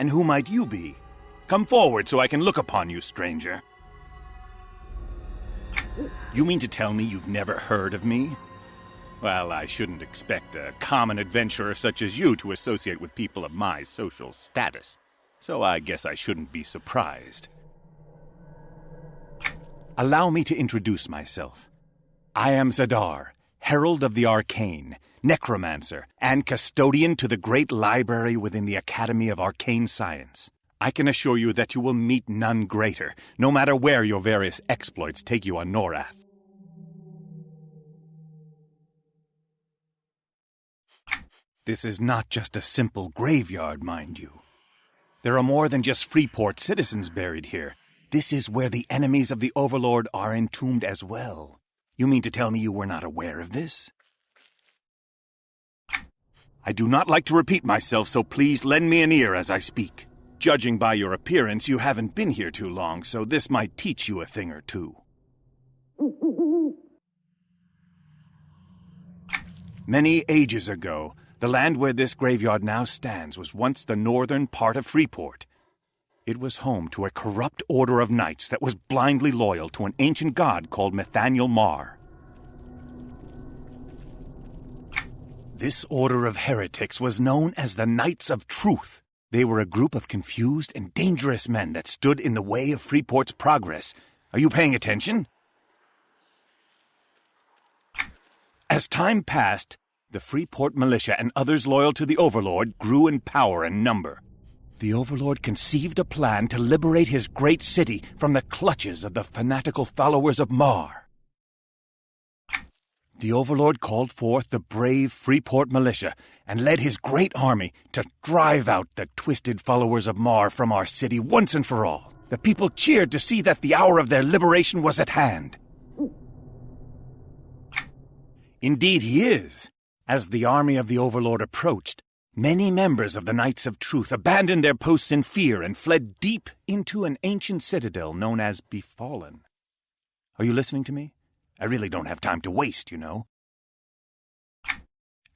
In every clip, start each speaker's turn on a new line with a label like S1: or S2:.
S1: And who might you be? Come forward so I can look upon you, stranger. You mean to tell me you've never heard of me? Well, I shouldn't expect a common adventurer such as you to associate with people of my social status, so I guess I shouldn't be surprised. Allow me to introduce myself. I am Zaddar, Herald of the Arcane, Necromancer, and Custodian to the great library within the Academy of Arcane Science. I can assure you that you will meet none greater, no matter where your various exploits take you on Norath. This is not just a simple graveyard, mind you. There are more than just Freeport citizens buried here. This is where the enemies of the Overlord are entombed as well. You mean to tell me you were not aware of this? I do not like to repeat myself, so please lend me an ear as I speak. Judging by your appearance, you haven't been here too long, so this might teach you a thing or two. Many ages ago, the land where this graveyard now stands was once the northern part of Freeport. It was home to a corrupt order of knights that was blindly loyal to an ancient god called Nathaniel Marr. This order of heretics was known as the Knights of Truth. They were a group of confused and dangerous men that stood in the way of Freeport's progress. Are you paying attention? As time passed, the Freeport militia and others loyal to the Overlord grew in power and number. The Overlord conceived a plan to liberate his great city from the clutches of the fanatical followers of Marr. The Overlord called forth the brave Freeport militia and led his great army to drive out the twisted followers of Marr from our city once and for all. The people cheered to see that the hour of their liberation was at hand. Indeed he is. As the army of the Overlord approached, many members of the Knights of Truth abandoned their posts in fear and fled deep into an ancient citadel known as Befallen. Are you listening to me? I really don't have time to waste, you know.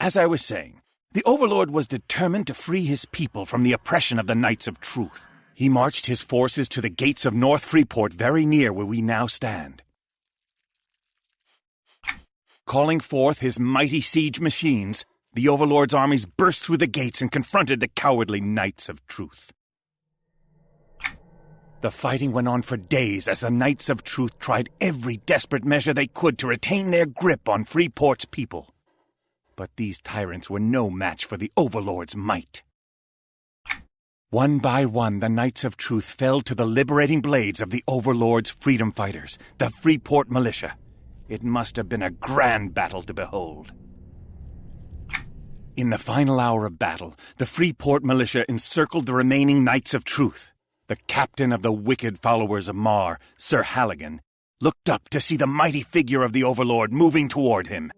S1: As I was saying, the Overlord was determined to free his people from the oppression of the Knights of Truth. He marched his forces to the gates of North Freeport, very near where we now stand. Calling forth his mighty siege machines, the Overlord's armies burst through the gates and confronted the cowardly Knights of Truth. The fighting went on for days as the Knights of Truth tried every desperate measure they could to retain their grip on Freeport's people. But these tyrants were no match for the Overlord's might. One by one, the Knights of Truth fell to the liberating blades of the Overlord's freedom fighters, the Freeport militia. It must have been a grand battle to behold. In the final hour of battle, the Freeport militia encircled the remaining Knights of Truth. The captain of the wicked followers of Marr, Sir Haligan, looked up to see the mighty figure of the Overlord moving toward him.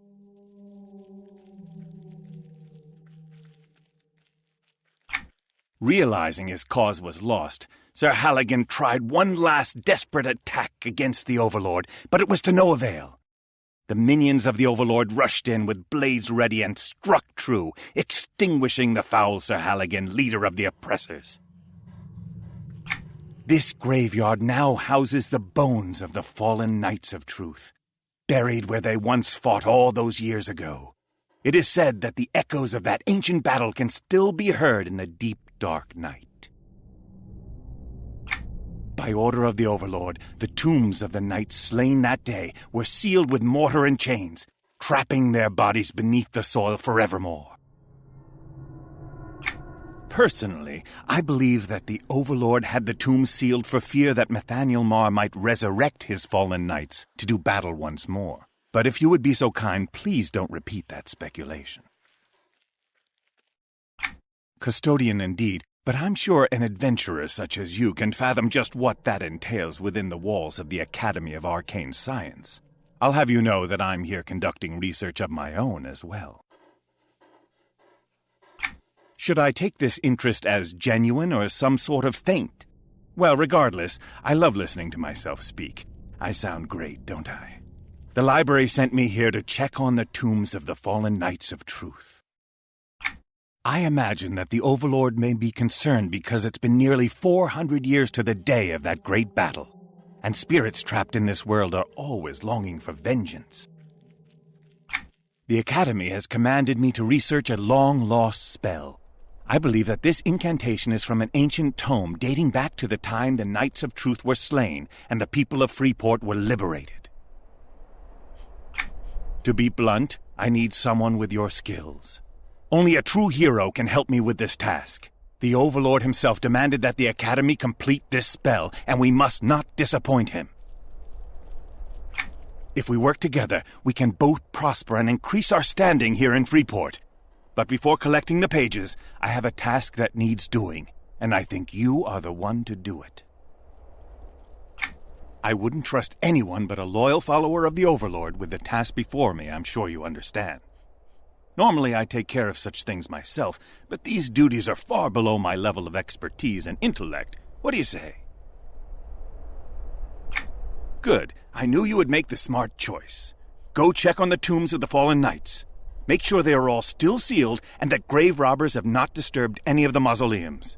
S1: Realizing his cause was lost, Sir Haligan tried one last desperate attack against the Overlord, but it was to no avail. The minions of the Overlord rushed in with blades ready and struck true, extinguishing the foul Sir Haligan, leader of the oppressors. This graveyard now houses the bones of the fallen Knights of Truth, buried where they once fought all those years ago. It is said that the echoes of that ancient battle can still be heard in the deep, dark night. By order of the Overlord, the tombs of the knights slain that day were sealed with mortar and chains, trapping their bodies beneath the soil forevermore. Personally, I believe that the Overlord had the tombs sealed for fear that Nathaniel Marr might resurrect his fallen knights to do battle once more. But if you would be so kind, please don't repeat that speculation. Custodian indeed, but I'm sure an adventurer such as you can fathom just what that entails within the walls of the Academy of Arcane Science. I'll have you know that I'm here conducting research of my own as well. Should I take this interest as genuine or some sort of feint? Well, regardless, I love listening to myself speak. I sound great, don't I? The library sent me here to check on the tombs of the fallen Knights of Truth. I imagine that the Overlord may be concerned because it's been nearly 400 years to the day of that great battle, and spirits trapped in this world are always longing for vengeance. The Academy has commanded me to research a long-lost spell. I believe that this incantation is from an ancient tome dating back to the time the Knights of Truth were slain and the people of Freeport were liberated. To be blunt, I need someone with your skills. Only a true hero can help me with this task. The Overlord himself demanded that the Academy complete this spell, and we must not disappoint him. If we work together, we can both prosper and increase our standing here in Freeport. But before collecting the pages, I have a task that needs doing, and I think you are the one to do it. I wouldn't trust anyone but a loyal follower of the Overlord with the task before me, I'm sure you understand. Normally I take care of such things myself, but these duties are far below my level of expertise and intellect. What do you say? Good. I knew you would make the smart choice. Go check on the tombs of the fallen knights. Make sure they are all still sealed and that grave robbers have not disturbed any of the mausoleums.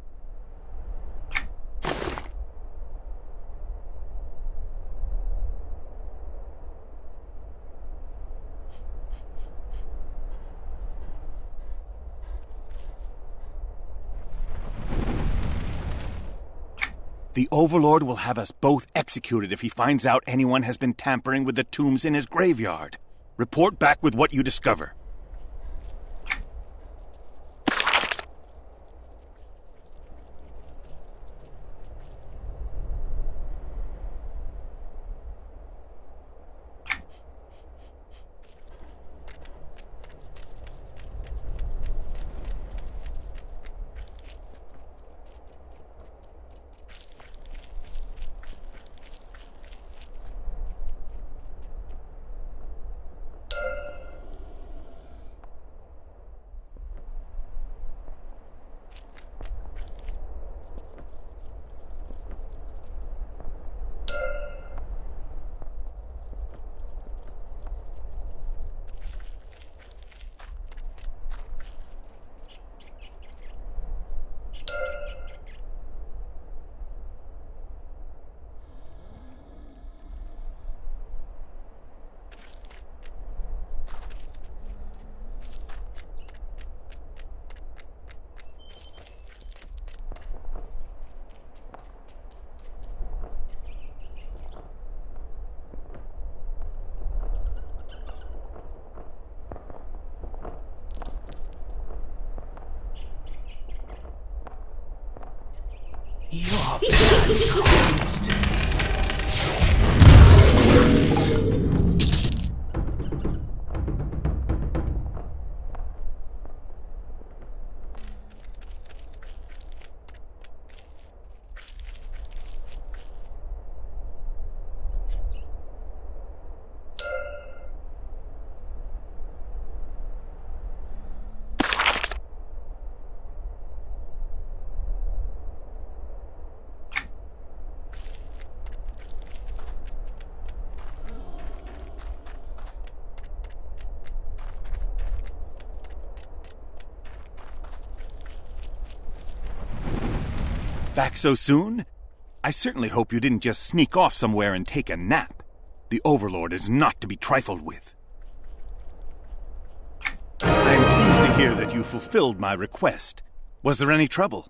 S1: The Overlord will have us both executed if he finds out anyone has been tampering with the tombs in his graveyard. Report back with what you discover.
S2: Your blood calls to me.
S1: Back so soon? I certainly hope you didn't just sneak off somewhere and take a nap. The Overlord is not to be trifled with. I am pleased to hear that you fulfilled my request. Was there any trouble?